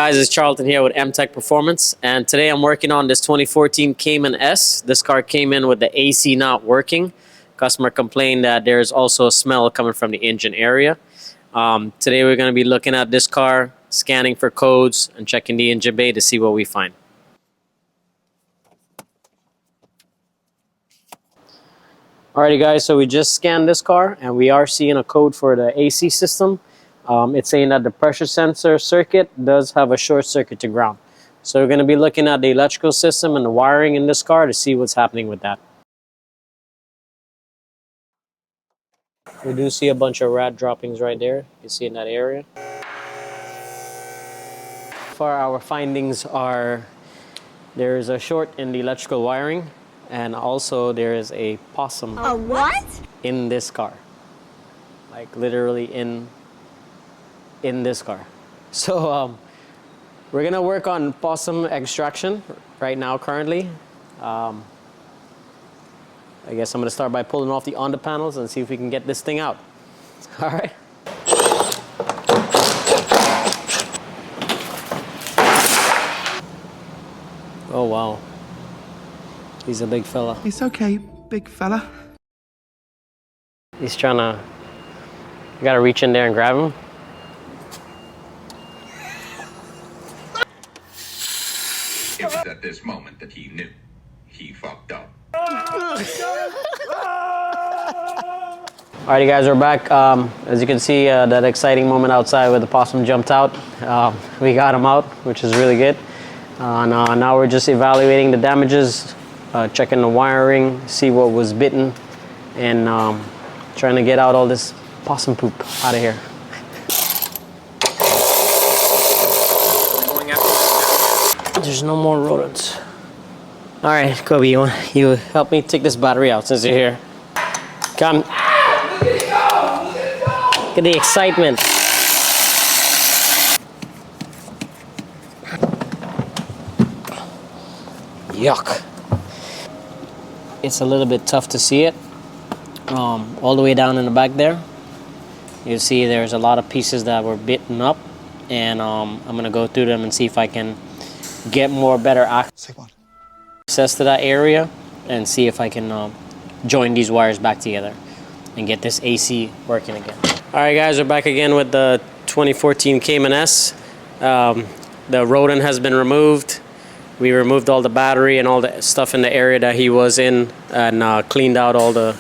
guys, it's Charlton here with M-Tech Performance, and today I'm working on this 2014 Cayman S. This car came in with the AC not working. Customer complained that there's also a smell coming from the engine area. Today we're going to be looking at this car, scanning for codes, and checking the engine bay to see what we find. Alrighty guys, so we just scanned this car and we are seeing a code for the AC system. It's saying that the pressure sensor circuit does have a short circuit to ground. So we're going to be looking at the electrical system and the wiring in this car to see what's happening with that. We do see a bunch of rat droppings right there. You see in that area. For our findings are, there is a short in the electrical wiring, and also there is a possum. A what? In this car. Like literally in this car. So we're gonna work on possum extraction right now currently. I guess I'm gonna start by pulling off the under panels and see if we can get this thing out. All right. Oh wow, he's a big fella. It's okay, big fella. He's trying to, you gotta reach in there and grab him. It was at this moment that he knew he fucked up. Alright guys, we're back. As you can see, that exciting moment outside where the possum jumped out. We got him out, which is really good. Now we're just evaluating the damages, checking the wiring, see what was bitten, and trying to get out all this possum poop out of here. There's no more rodents. All right, Kobe, you help me take this battery out since you're here. Come. Look at the excitement. Yuck. It's a little bit tough to see it. All the way down in the back there, you see there's a lot of pieces that were bitten up, and I'm gonna go through them and see if I can get better access to that area and see if I can join these wires back together and get this AC working again. All right guys, we're back again with the 2014 Cayman S. The rodent has been removed. We removed all the battery and all the stuff in the area that he was in, and cleaned out all the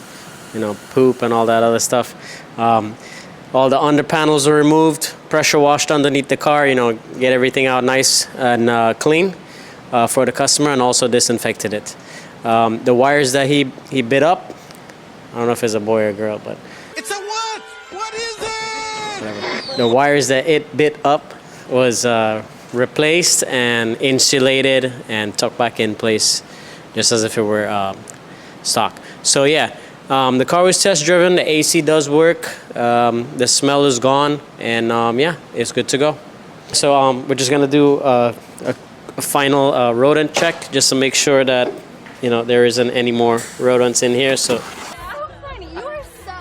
poop and all that other stuff. All the under panels are removed, pressure washed underneath the car, get everything out nice and clean for the customer, and also disinfected it. The wires that he bit up, I don't know if it's a boy or a girl, but... It's a what? What is it? Whatever. The wires that it bit up was replaced and insulated and tucked back in place, just as if it were stock. So yeah. The car was test driven, the AC does work, the smell is gone, and yeah, it's good to go. So we're just gonna do a final rodent check just to make sure that there isn't any more rodents in here. So How funny, you are so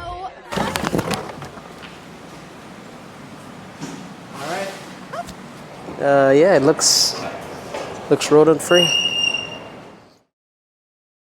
all right. Yeah, it looks rodent free.